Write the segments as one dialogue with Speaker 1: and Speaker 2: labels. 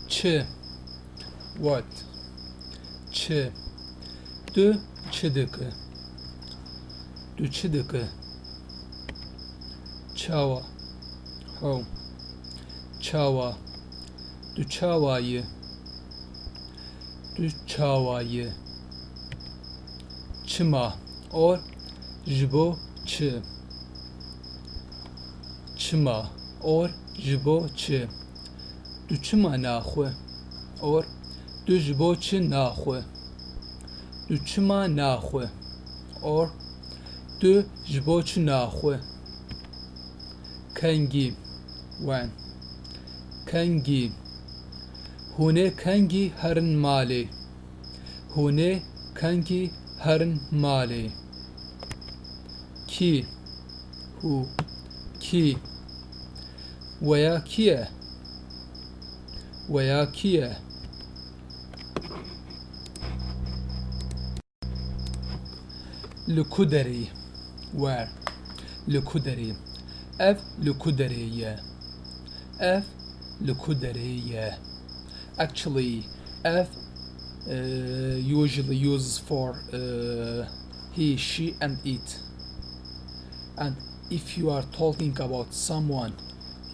Speaker 1: Çı. What? Çı. Du çıdıkı. Du çıdıkı. Çava. How? Çava. Du çavayı. Du çavayı. Çıma. Or jibo çı. Çıma. Or jibo çı. Du çıma naxwe. Or du jibo çı naxwe. Du çıma naxwe. Or du jibo çı naxwe. Kengi. When. Kengi. Hune kengi herin mali. Hune kengi herin mali. Ki. Hu. Ki. Veya kiye. Veya kiye. Lukuderi. Where? Lukuderi. Ev lukuderiye. Ev lukuderiye. Actually, ev usually uses for he, she, and it. And if you are talking about someone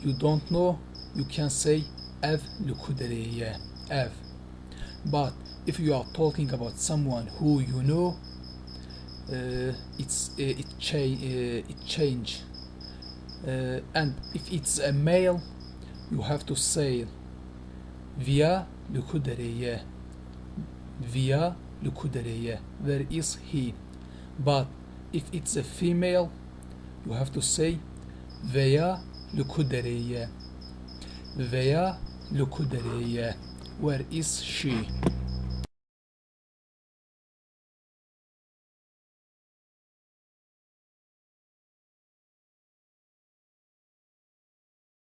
Speaker 1: you don't know, you can say ev lukuderiye. Ev. But if you are talking about someone who you know, it change. And if it's a male, you have to say via lukuderiye. Via lukuderiye. Where is he? But if it's a female, you have to say veya lukuderiye. Veya lukuderiye. Where is she?